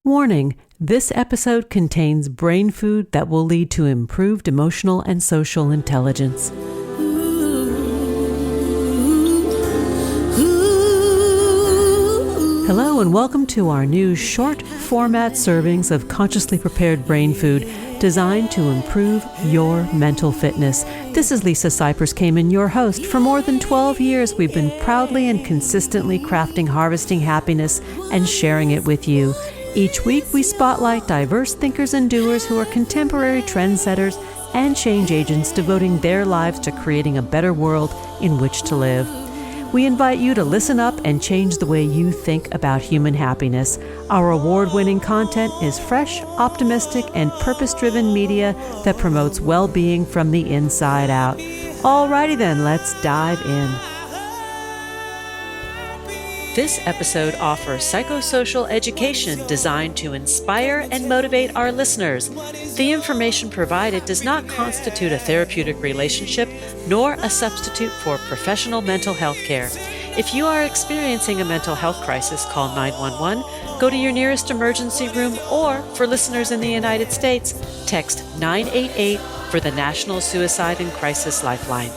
Warning, this episode contains brain food that will lead to improved emotional and social intelligence. Hello and welcome to our new short format servings of consciously prepared brain food designed to improve your mental fitness. This is Lisa Cypers-Kamen, your host. For more than 12 years, we've been proudly and consistently crafting harvesting happiness and sharing it with you. Each week, we spotlight diverse thinkers and doers who are contemporary trendsetters and change agents devoting their lives to creating a better world in which to live. We invite you to listen up and change the way you think about human happiness. Our award-winning content is fresh, optimistic, and purpose-driven media that promotes well-being from the inside out. Alrighty then, let's dive in. This episode offers psychosocial education designed to inspire and motivate our listeners. The information provided does not constitute a therapeutic relationship nor a substitute for professional mental health care. If you are experiencing a mental health crisis, call 911, go to your nearest emergency room, or for listeners in the United States, text 988 for the National Suicide and Crisis Lifeline.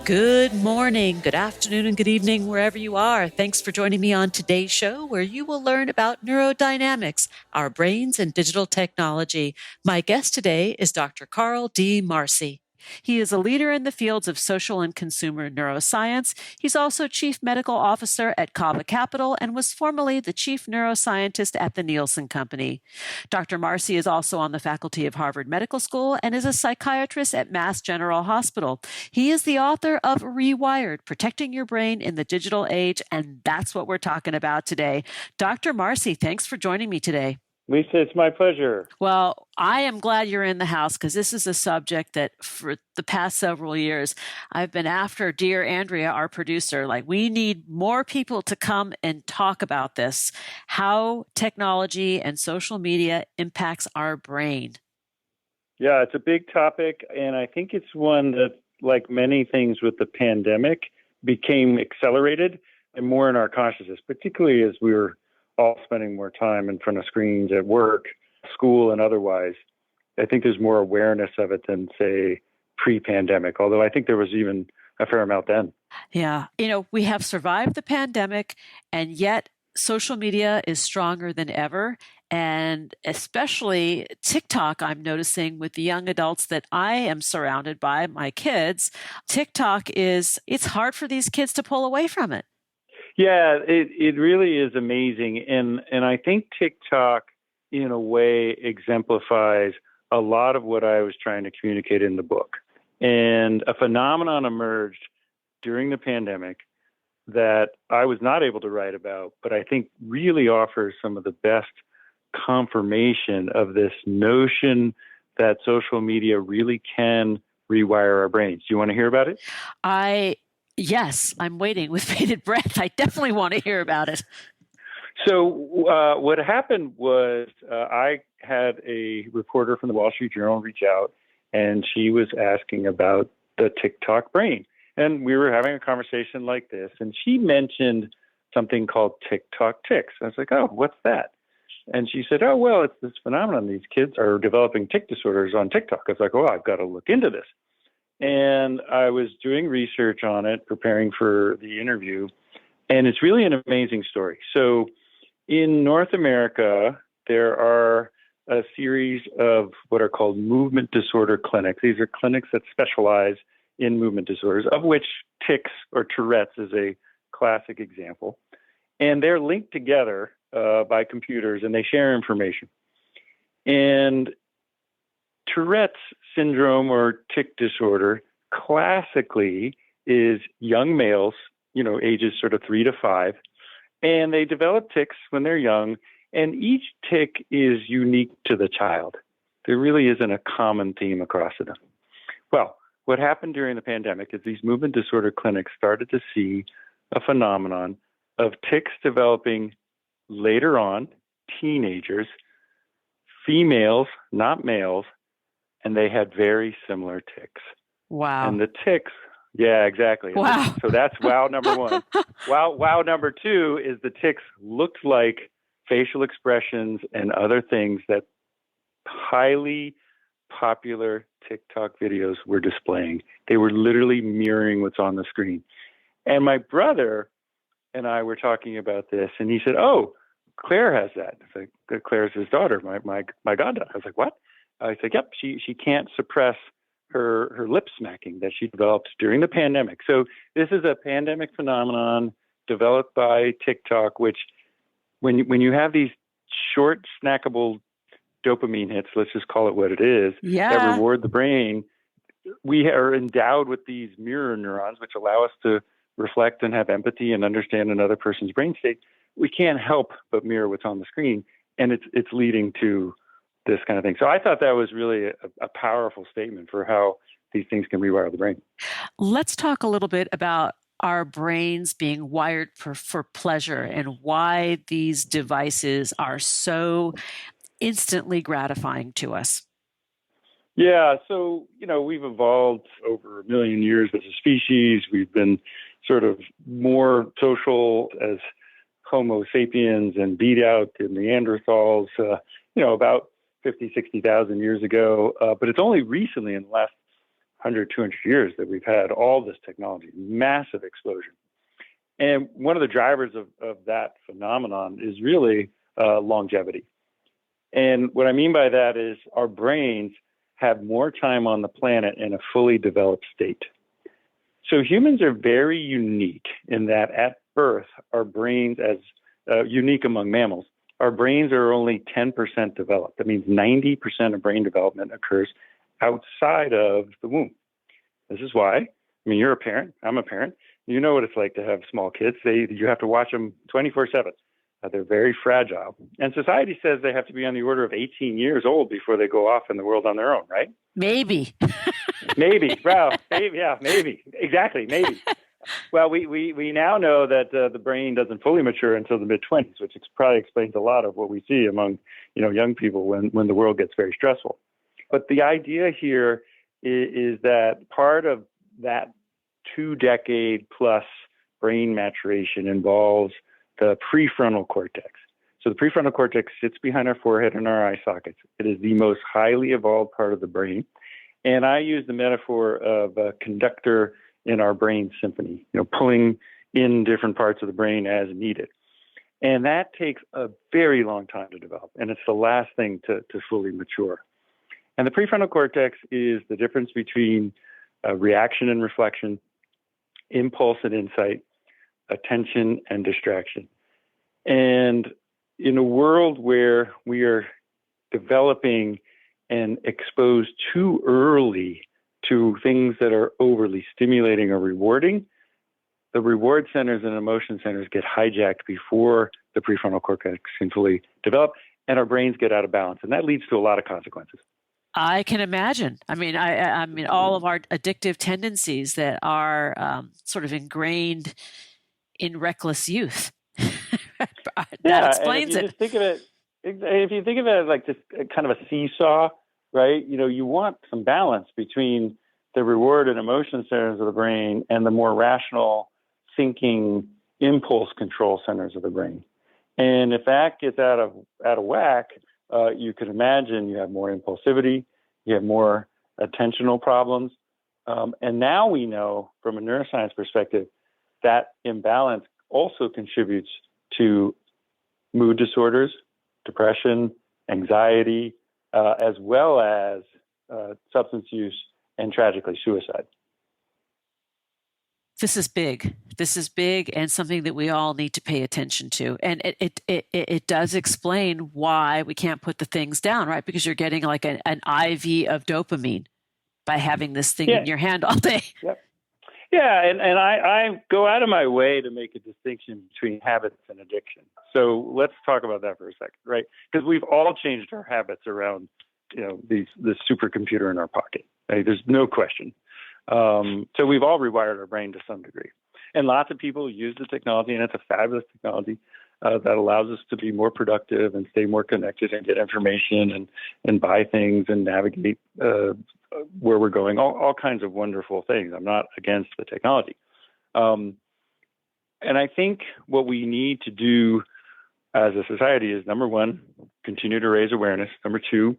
Good morning, good afternoon, and good evening, wherever you are. Thanks for joining me on today's show, where you will learn about neurodynamics, our brains, and digital technology. My guest today is Dr. Carl D. Marci. He is a leader in the fields of social and consumer neuroscience. He's also chief medical officer at Kava Capital and was formerly the chief neuroscientist at the Nielsen Company. Dr. Marci is also on the faculty of Harvard Medical School and is a psychiatrist at Mass General Hospital. He is the author of REWIRED, Protecting Your Brain in the Digital Age, and that's what we're talking about today. Dr. Marci, thanks for joining me today. Lisa, it's my pleasure. Well, I am glad you're in the house because this is a subject that for the past several years, I've been after dear Andrea, our producer. Like, we need more people to come and talk about this, how technology and social media impacts our brain. Yeah, it's a big topic, and I think it's one that, like many things with the pandemic, became accelerated and more in our consciousness, particularly as we were all spending more time in front of screens at work, school, and otherwise. I think there's more awareness of it than, say, pre-pandemic, although I think there was even a fair amount then. Yeah. We have survived the pandemic, and yet social media is stronger than ever. And especially TikTok, I'm noticing with the young adults that I am surrounded by, my kids, TikTok it's hard for these kids to pull away from it. Yeah, it really is amazing. And I think TikTok, in a way, exemplifies a lot of what I was trying to communicate in the book. And a phenomenon emerged during the pandemic that I was not able to write about, but I think really offers some of the best confirmation of this notion that social media really can rewire our brains. Do you want to hear about it? Yes, I'm waiting with bated breath. I definitely want to hear about it. So what happened was I had a reporter from the Wall Street Journal reach out, and she was asking about the TikTok brain. And we were having a conversation like this, and she mentioned something called TikTok tics. I was like, oh, what's that? And she said, oh, well, it's this phenomenon. These kids are developing tic disorders on TikTok. I was like, oh, I've got to look into this. And I was doing research on it, preparing for the interview, and it's really an amazing story. So in North America, there are a series of what are called movement disorder clinics. These are clinics that specialize in movement disorders, of which tics or Tourette's is a classic example. And they're linked together by computers, and they share information. And Tourette's syndrome or tic disorder classically is young males, ages sort of 3 to 5, and they develop tics when they're young, and each tic is unique to the child. There really isn't a common theme across them. Well, what happened during the pandemic is these movement disorder clinics started to see a phenomenon of tics developing later on, teenagers, females, not males, and they had very similar tics. Wow. And the tics, yeah, exactly. Wow. So that's wow number one. Wow number two is the tics looked like facial expressions and other things that highly popular TikTok videos were displaying. They were literally mirroring what's on the screen. And my brother and I were talking about this, and he said, "Oh, Claire has that." I was like, "Claire's his daughter, my goddaughter." I was like, "What?" I said, "Yep, she can't suppress her lip smacking that she developed during the pandemic." So this is a pandemic phenomenon developed by TikTok, which when you have these short snackable dopamine hits, let's just call it what it is, that reward the brain, we are endowed with these mirror neurons, which allow us to reflect and have empathy and understand another person's brain state. We can't help but mirror what's on the screen, and it's leading to this kind of thing. So I thought that was really a powerful statement for how these things can rewire the brain. Let's talk a little bit about our brains being wired for pleasure and why these devices are so instantly gratifying to us. Yeah, so, we've evolved over 1 million years as a species. We've been sort of more social as Homo sapiens and beat out the Neanderthals, about 50, 60,000 years ago. But it's only recently in the last 100, 200 years that we've had all this technology, massive explosion. And one of the drivers of that phenomenon is really longevity. And what I mean by that is our brains have more time on the planet in a fully developed state. So humans are very unique in that at birth, our brains, as unique among mammals, our brains are only 10% developed. That means 90% of brain development occurs outside of the womb. This is why, you're a parent, I'm a parent. You know what it's like to have small kids. You have to watch them 24/7. They're very fragile. And society says they have to be on the order of 18 years old before they go off in the world on their own, right? Maybe. Maybe. Well, maybe, yeah, maybe. Exactly, maybe. Well, we now know that the brain doesn't fully mature until the mid-20s, which probably explains a lot of what we see among young people when the world gets very stressful. But the idea here is that part of that 2-decade plus brain maturation involves the prefrontal cortex. So the prefrontal cortex sits behind our forehead and our eye sockets. It is the most highly evolved part of the brain. And I use the metaphor of a conductor in our brain symphony, pulling in different parts of the brain as needed. And that takes a very long time to develop. And it's the last thing to fully mature. And the prefrontal cortex is the difference between reaction and reflection, impulse and insight, attention and distraction. And in a world where we are developing and exposed too early to things that are overly stimulating or rewarding, the reward centers and emotion centers get hijacked before the prefrontal cortex can fully develop, and our brains get out of balance. And that leads to a lot of consequences. I can imagine. I mean, all of our addictive tendencies that are sort of ingrained in reckless youth. That explains it. If you think of it like just kind of a seesaw, right? You want some balance between the reward and emotion centers of the brain and the more rational thinking impulse control centers of the brain. And if that gets out of whack, you can imagine you have more impulsivity, you have more attentional problems. And now we know from a neuroscience perspective that imbalance also contributes to mood disorders, depression, anxiety, as well as substance use and tragically suicide. This is big. This is big and something that we all need to pay attention to. And it does explain why we can't put the things down, right? Because you're getting like an IV of dopamine by having this thing in your hand all day. Yep. Yeah, and I go out of my way to make a distinction between habits and addiction. So let's talk about that for a second, right? Because we've all changed our habits around, this supercomputer in our pocket. Right? There's no question. So we've all rewired our brain to some degree. And lots of people use the technology, and it's a fabulous technology that allows us to be more productive and stay more connected and get information and buy things and navigate where we're going, all kinds of wonderful things. I'm not against the technology. And I think what we need to do as a society is, number one, continue to raise awareness. Number two,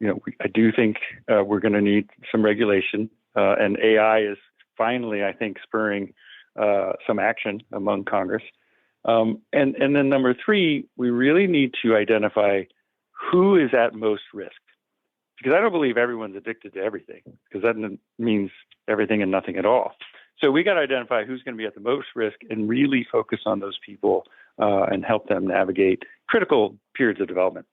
I do think we're going to need some regulation, and AI is finally, I think, spurring some action among Congress. And then number three, we really need to identify who is at most risk, because I don't believe everyone's addicted to everything, because that means everything and nothing at all. So we got to identify who's going to be at the most risk and really focus on those people and help them navigate critical periods of development.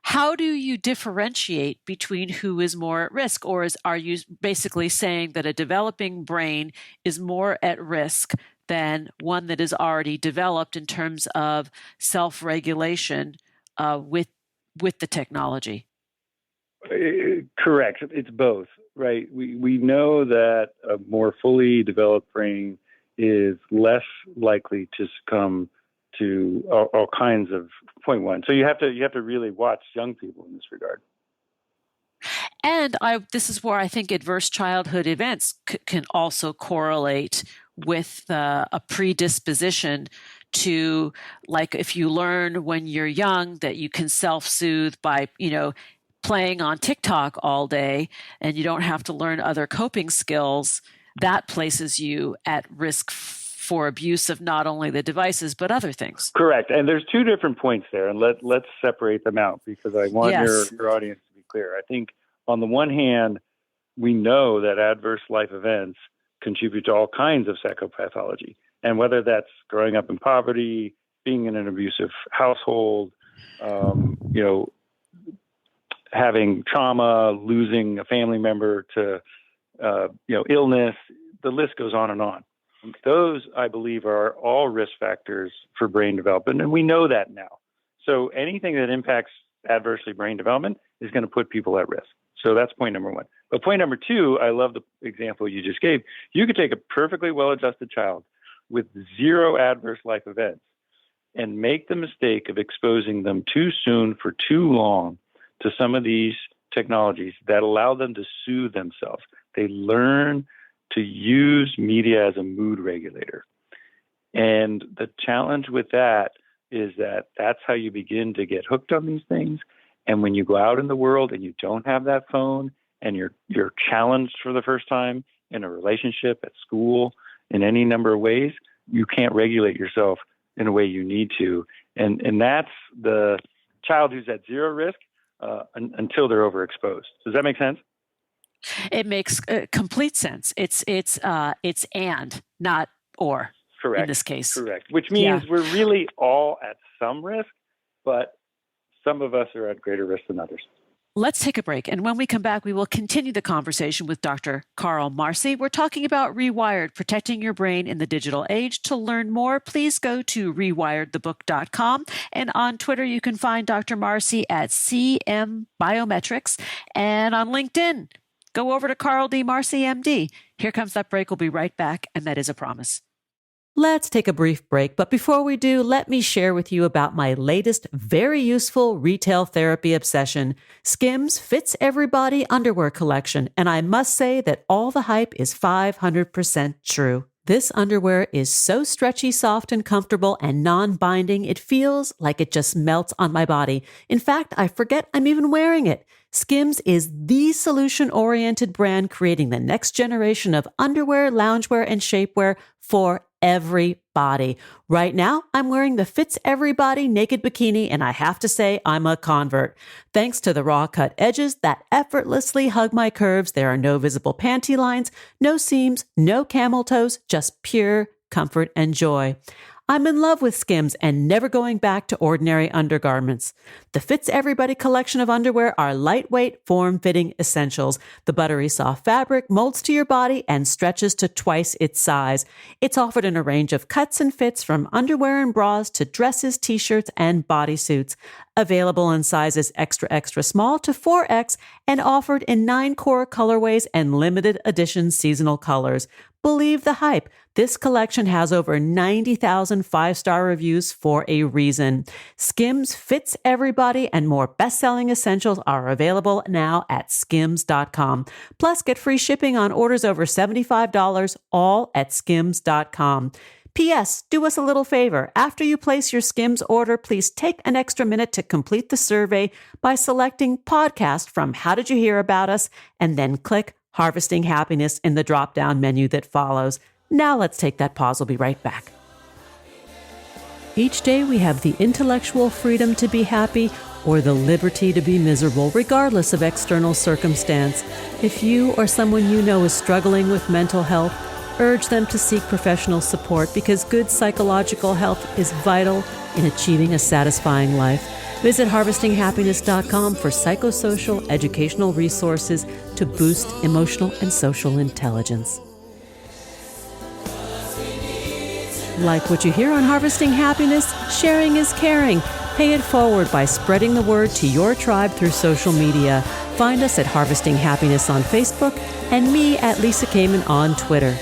How do you differentiate between who is more at risk? Or are you basically saying that a developing brain is more at risk than one that is already developed in terms of self-regulation with the technology? Correct. It's both, right? We know that a more fully developed brain is less likely to succumb to all kinds of point one. So you have to really watch young people in this regard. And this is where I think adverse childhood events can also correlate with a predisposition to, like, if you learn when you're young that you can self-soothe by, playing on TikTok all day, and you don't have to learn other coping skills, that places you at risk for abuse of not only the devices, but other things. Correct. And there's two different points there, and let's separate them out, because I want your audience to be clear. I think on the one hand, we know that adverse life events contribute to all kinds of psychopathology. And whether that's growing up in poverty, being in an abusive household, having trauma, losing a family member to, illness, the list goes on and on. Those, I believe, are all risk factors for brain development, and we know that now. So anything that impacts adversely brain development is going to put people at risk. So that's point number one. But point number two, I love the example you just gave. You could take a perfectly well-adjusted child with zero adverse life events and make the mistake of exposing them too soon for too long to some of these technologies that allow them to soothe themselves. They learn to use media as a mood regulator. And the challenge with that is that that's how you begin to get hooked on these things. And when you go out in the world and you don't have that phone, and you're challenged for the first time in a relationship, at school, in any number of ways, you can't regulate yourself in a way you need to. And that's the child who's at zero risk until they're overexposed. Does that make sense? It makes complete sense. It's and, not or. Correct. In this case. Correct. Which means we're really all at some risk, but some of us are at greater risk than others. Let's take a break. And when we come back, we will continue the conversation with Dr. Carl Marci. We're talking about REWIRED, Protecting Your Brain in the Digital Age. To learn more, please go to rewiredthebook.com. And on Twitter, you can find Dr. Marci at CM Biometrics. And on LinkedIn, go over to Carl D. Marci, MD. Here comes that break. We'll be right back. And that is a promise. Let's take a brief break, but before we do, let me share with you about my latest, very useful retail therapy obsession, Skims Fits Everybody Underwear Collection, and I must say that all the hype is 500% true. This underwear is so stretchy, soft, and comfortable and non-binding, it feels like it just melts on my body. In fact, I forget I'm even wearing it. Skims is the solution-oriented brand creating the next generation of underwear, loungewear, and shapewear for everybody. Right now, I'm wearing the Fits Everybody naked bikini, and I have to say I'm a convert. Thanks to the raw cut edges that effortlessly hug my curves, there are no visible panty lines, no seams, no camel toes, just pure comfort and joy. I'm in love with Skims and never going back to ordinary undergarments. The Fits Everybody collection of underwear are lightweight, form-fitting essentials. The buttery soft fabric molds to your body and stretches to twice its size. It's offered in a range of cuts and fits from underwear and bras to dresses, t-shirts, and bodysuits. Available in sizes extra, extra small to 4X and offered in 9 core colorways and limited edition seasonal colors. Believe the hype. This collection has over 90,000 5-star reviews for a reason. Skims Fits Everybody and more best-selling essentials are available now at skims.com. Plus, get free shipping on orders over $75, all at skims.com. P.S. Do us a little favor. After you place your Skims order, please take an extra minute to complete the survey by selecting podcast from How Did You Hear About Us, and then click Harvesting Happiness in the drop-down menu that follows. Now let's take that pause. We'll be right back. Each day we have the intellectual freedom to be happy or the liberty to be miserable, regardless of external circumstance. If you or someone you know is struggling with mental health, urge them to seek professional support because good psychological health is vital in achieving a satisfying life. Visit harvestinghappiness.com for psychosocial educational resources to boost emotional and social intelligence. Like what you hear on Harvesting Happiness? Sharing is caring. Pay it forward by spreading the word to your tribe through social media. Find us at Harvesting Happiness on Facebook and me at Lisa Kamen on Twitter.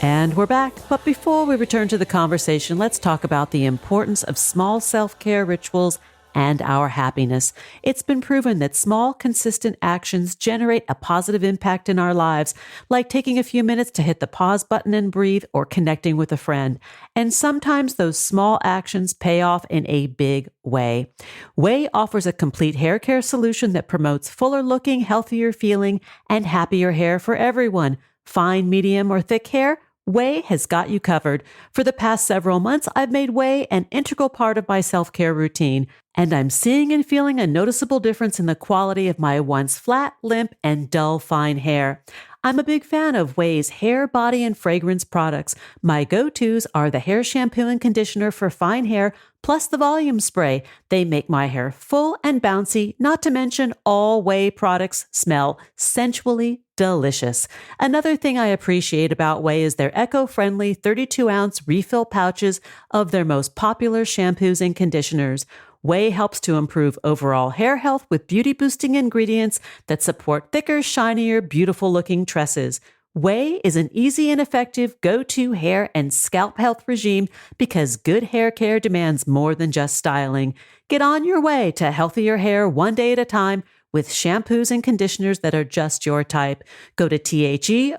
And we're back. But before we return to the conversation, let's talk about the importance of small self-care rituals and our happiness. It's been proven that small, consistent actions generate a positive impact in our lives, like taking a few minutes to hit the pause button and breathe, or connecting with a friend. And sometimes those small actions pay off in a big way. OUAI offers a complete hair care solution that promotes fuller looking, healthier feeling, and happier hair for everyone. Fine, medium, or thick hair? OUAI has got you covered. For the past several months, I've made OUAI an integral part of my self-care routine, and I'm seeing and feeling a noticeable difference in the quality of my once flat, limp, and dull fine hair. I'm a big fan of OUAI's hair, body, and fragrance products. My go-tos are the hair shampoo and conditioner for fine hair, plus the volume spray. They make my hair full and bouncy, not to mention all OUAI products smell sensually delicious. Another thing I appreciate about OUAI is their eco-friendly 32-ounce refill pouches of their most popular shampoos and conditioners. OUAI helps to improve overall hair health with beauty-boosting ingredients that support thicker, shinier, beautiful-looking tresses. OUAI is an easy and effective go-to hair and scalp health regime because good hair care demands more than just styling. Get on your way to healthier hair one day at a time with shampoos and conditioners that are just your type. Go to THEOUAI.com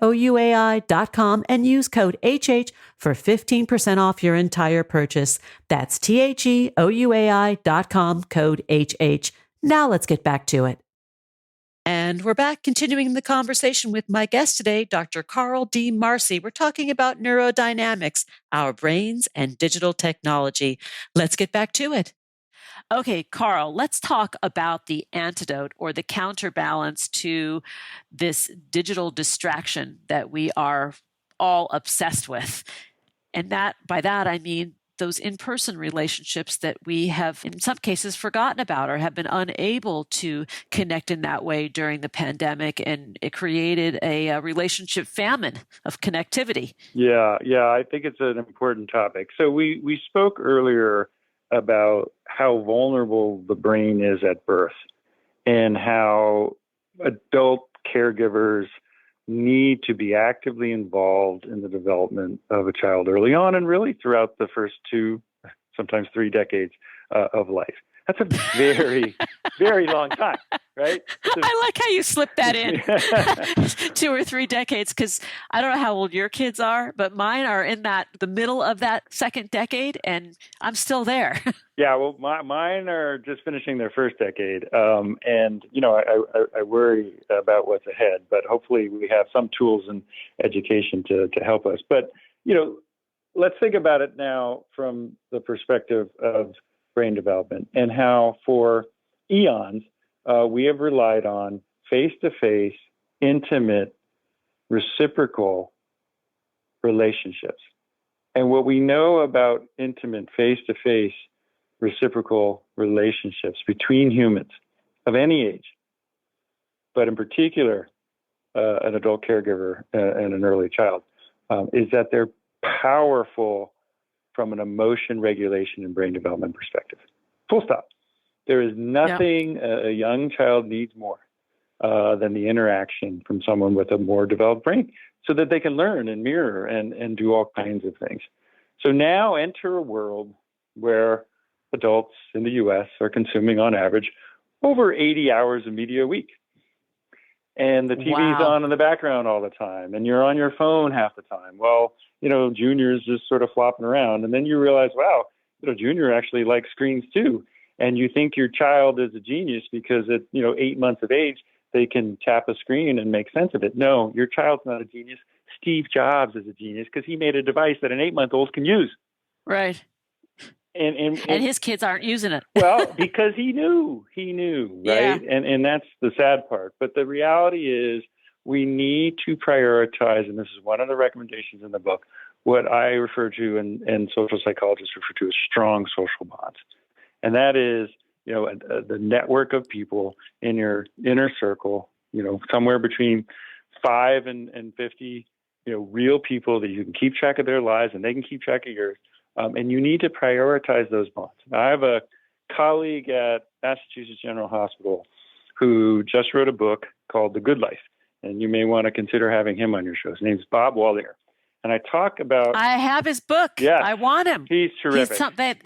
and use code HH for 15% off your entire purchase. That's THEOUAI.com, code HH. Now let's get back to it. And we're back, continuing the conversation with my guest today, Dr. Carl D. Marci. We're talking about neurodynamics, our brains, and digital technology. Let's get back to it. Okay, Carl, let's talk about the antidote or the counterbalance to this digital distraction that we are all obsessed with. And by that, I mean those in-person relationships that we have, in some cases, forgotten about or have been unable to connect in that way during the pandemic. And it created a relationship famine of connectivity. Yeah, I think it's an important topic. So we spoke earlier about how vulnerable the brain is at birth and how adult caregivers need to be actively involved in the development of a child early on and really throughout the first 2, sometimes 3 decades of life. That's a very, very long time, right? I like how you slipped that in. 2 or 3 decades, because I don't know how old your kids are, but mine are in the middle of that second decade, and I'm still there. Yeah, well, mine are just finishing their first decade, and I worry about what's ahead. But hopefully, we have some tools and education to help us. But let's think about it now from the perspective of brain development and how for eons we have relied on face-to-face, intimate, reciprocal relationships. And what we know about intimate, face-to-face, reciprocal relationships between humans of any age, but in particular an adult caregiver and an early child, is that they're powerful from an emotion regulation and brain development perspective. Full stop. There is nothing a young child needs more than the interaction from someone with a more developed brain so that they can learn and mirror and do all kinds of things. So now enter a world where adults in the U.S. are consuming on average over 80 hours of media a week. and the TV's Wow. on in the background all the time, and you're on your phone half the time. Well, Junior's just sort of flopping around, and then you realize, wow, Junior actually likes screens too. And you think your child is a genius because at 8 months of age, they can tap a screen and make sense of it. No, your child's not a genius. Steve Jobs is a genius because he made a device that an 8-month-old can use. Right. And his kids aren't using it. Well, because he knew, right? Yeah. And that's the sad part. But the reality is we need to prioritize, and this is one of the recommendations in the book, what I refer to and social psychologists refer to as strong social bonds. And that is, the network of people in your inner circle, somewhere between 5 and 50, real people that you can keep track of their lives and they can keep track of yours. And you need to prioritize those bonds. I have a colleague at Massachusetts General Hospital who just wrote a book called The Good Life. And you may want to consider having him on your show. His name's Bob Wallinger. And I talk about... I have his book. Yes, I want him. He's terrific.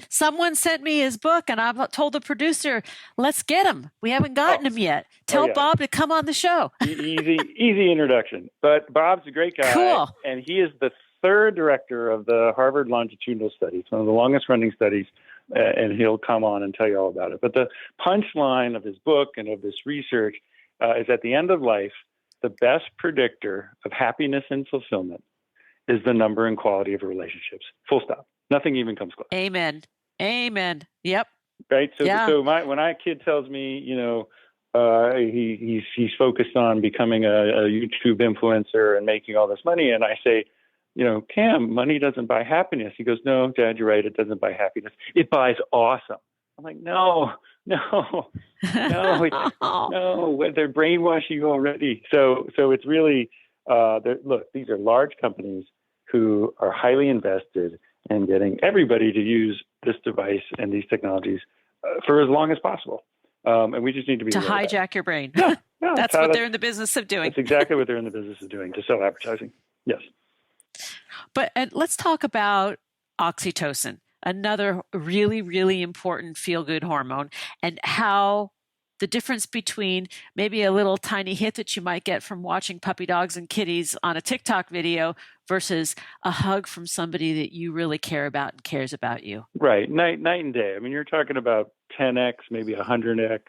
Someone sent me his book, and I've told the producer, let's get him. We haven't gotten him yet. Tell Bob to come on the show. Easy introduction. But Bob's a great guy. Cool. And he is the third director of the Harvard Longitudinal Study. It's one of the longest running studies, and he'll come on and tell you all about it. But the punchline of his book and of this research is at the end of life, the best predictor of happiness and fulfillment is the number and quality of relationships. Full stop. Nothing even comes close. Amen. Yep. Right. So when my kid tells me, he's focused on becoming a YouTube influencer and making all this money, and I say, Cam, money doesn't buy happiness. He goes, no, Dad, you're right. It doesn't buy happiness. It buys awesome. I'm like, no, no, they're brainwashing you already. So it's really, look, these are large companies who are highly invested in getting everybody to use this device and these technologies for as long as possible. And we just need to be to hijack your brain. Yeah, that's what they're in the business of doing. That's exactly what they're in the business of doing, to sell advertising. Yes. But let's talk about oxytocin, another really, really important feel-good hormone, and how the difference between maybe a little tiny hit that you might get from watching puppy dogs and kitties on a TikTok video versus a hug from somebody that you really care about and cares about you. Right. Night and day. I mean, you're talking about 10x, maybe 100x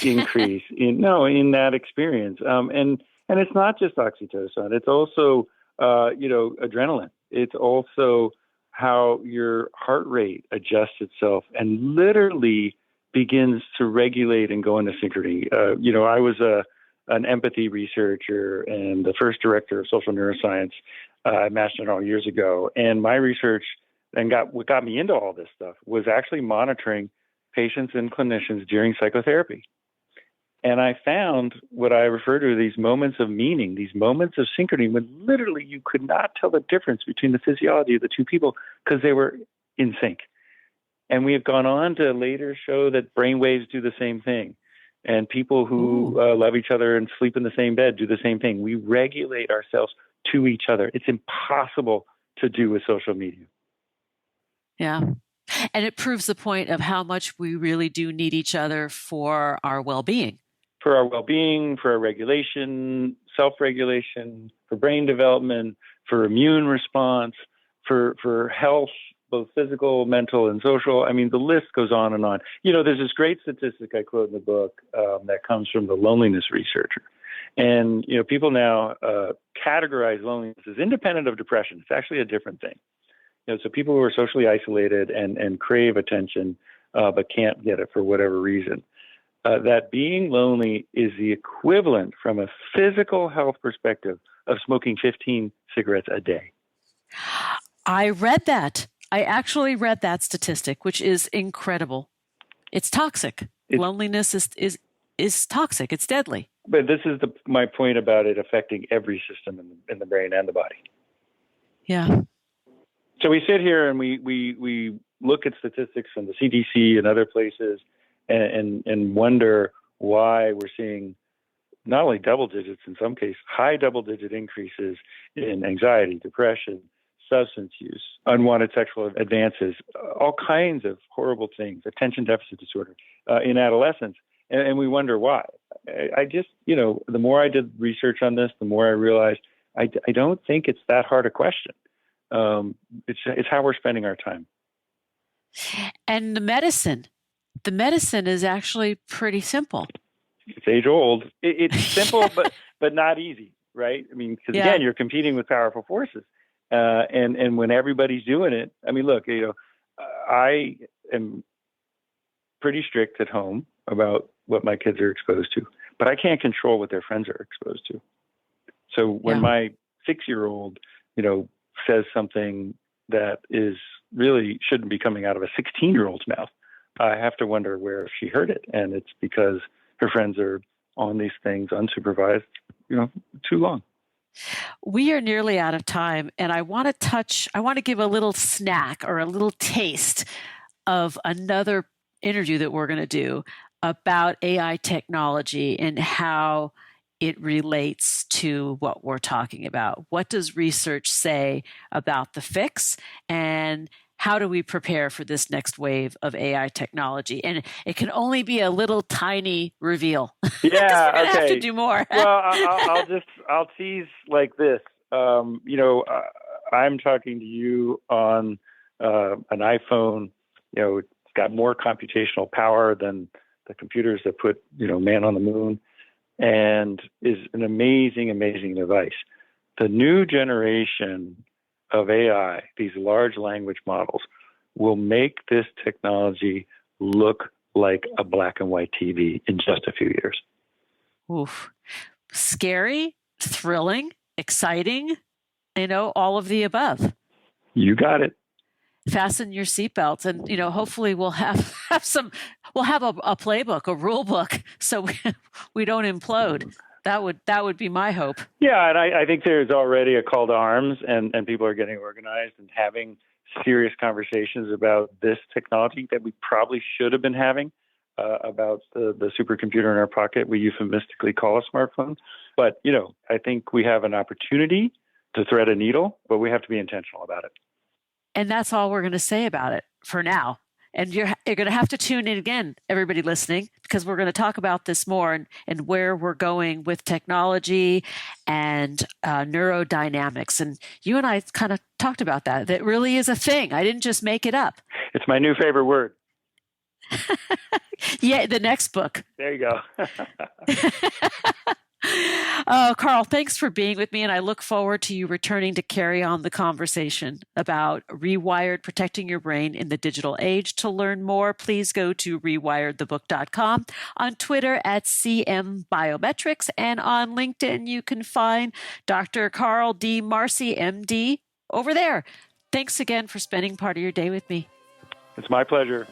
increase in that experience. And it's not just oxytocin. It's also, adrenaline. It's also how your heart rate adjusts itself and literally begins to regulate and go into synchrony. I was an empathy researcher and the first director of social neuroscience at Mass General years ago. And my research what got me into all this stuff was actually monitoring patients and clinicians during psychotherapy. And I found what I refer to these moments of meaning, these moments of synchrony, when literally you could not tell the difference between the physiology of the two people because they were in sync. And we have gone on to later show that brainwaves do the same thing. And people who love each other and sleep in the same bed do the same thing. We regulate ourselves to each other. It's impossible to do with social media. Yeah. And it proves the point of how much we really do need each other for our well-being. For our well-being, for our regulation, self-regulation, for brain development, for immune response, for health, both physical, mental, and social. I mean, the list goes on and on. There's this great statistic I quote in the book that comes from the loneliness researcher. And, people now categorize loneliness as independent of depression. It's actually a different thing. So people who are socially isolated and crave attention but can't get it for whatever reason, that being lonely is the equivalent from a physical health perspective of smoking 15 cigarettes a day. I read that. I actually read that statistic, which is incredible. It's toxic. Loneliness is toxic. It's deadly. But this is my point about it affecting every system in the brain and the body. Yeah. So we sit here and we look at statistics from the CDC and other places and wonder why we're seeing not only double digits, in some cases, high double-digit increases in anxiety, depression, substance use, unwanted sexual advances, all kinds of horrible things, attention deficit disorder in adolescence. And we wonder why. I just, the more I did research on this, the more I realized I don't think it's that hard a question. It's how we're spending our time. And the medicine is actually pretty simple. It's age old. It's simple, but not easy, right? I mean, because again, you're competing with powerful forces. And when everybody's doing it, I mean, look, I am pretty strict at home about what my kids are exposed to, but I can't control what their friends are exposed to. So when my 6-year-old, says something that is really shouldn't be coming out of a 16-year-old's mouth, I have to wonder where she heard it. And it's because her friends are on these things unsupervised, too long. We are nearly out of time, and I want to give a little snack or a little taste of another interview that we're going to do about AI technology and how it relates to what we're talking about. What does research say about the fix, and how do we prepare for this next wave of AI technology? And it can only be a little tiny reveal. Yeah, we're going to have to do more. Well, I'll tease like this. I'm talking to you on an iPhone. It's got more computational power than the computers that put man on the moon, and is an amazing, amazing device. The new generation of AI, these large language models, will make this technology look like a black and white TV in just a few years. Oof. Scary, thrilling, exciting, all of the above. You got it. Fasten your seatbelts, and hopefully we'll have a playbook, a rule book, so we don't implode. That would be my hope. Yeah, and I think there's already a call to arms, and people are getting organized and having serious conversations about this technology that we probably should have been having about the supercomputer in our pocket we euphemistically call a smartphone. But I think we have an opportunity to thread a needle, but we have to be intentional about it. And that's all we're going to say about it for now. And you're going to have to tune in again, everybody listening, because we're going to talk about this more and where we're going with technology and neurodynamics. And you and I kind of talked about that. That really is a thing. I didn't just make it up. It's my new favorite word. Yeah, the next book. There you go. Oh, Carl, thanks for being with me, and I look forward to you returning to carry on the conversation about Rewired, protecting your brain in the digital age. To learn more, please go to rewiredthebook.com, on Twitter at CMBiometrics, and on LinkedIn you can find Dr. Carl D. Marci, MD, over there. Thanks again for spending part of your day with me. It's my pleasure.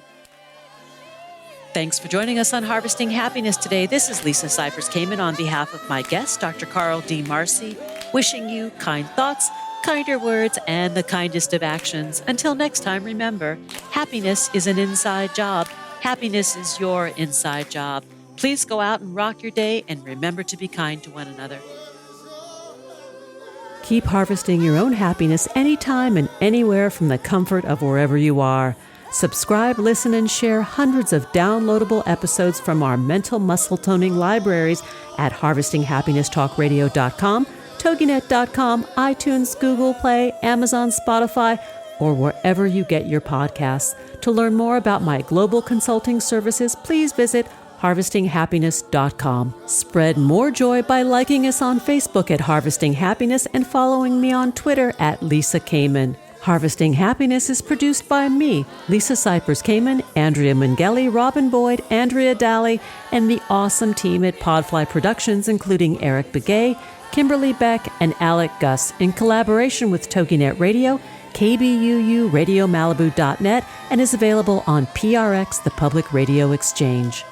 Thanks for joining us on Harvesting Happiness today. This is Lisa Cypers-Kamen on behalf of my guest, Dr. Carl D. Marci, wishing you kind thoughts, kinder words, and the kindest of actions. Until next time, remember, happiness is an inside job. Happiness is your inside job. Please go out and rock your day, and remember to be kind to one another. Keep harvesting your own happiness anytime and anywhere from the comfort of wherever you are. Subscribe, listen, and share hundreds of downloadable episodes from our mental muscle toning libraries at harvestinghappinesstalkradio.com, toginet.com, iTunes, Google Play, Amazon, Spotify, or wherever you get your podcasts. To learn more about my global consulting services, please visit harvestinghappiness.com. Spread more joy by liking us on Facebook at Harvesting Happiness and following me on Twitter at Lisa Kamen. Harvesting Happiness is produced by me, Lisa Cypers-Kamen, Andrea Mengele, Robin Boyd, Andrea Daly, and the awesome team at Podfly Productions, including Eric Begay, Kimberly Beck, and Alec Gus, in collaboration with TogiNet Radio, KBUU, RadioMalibu.net, and is available on PRX, the Public Radio Exchange.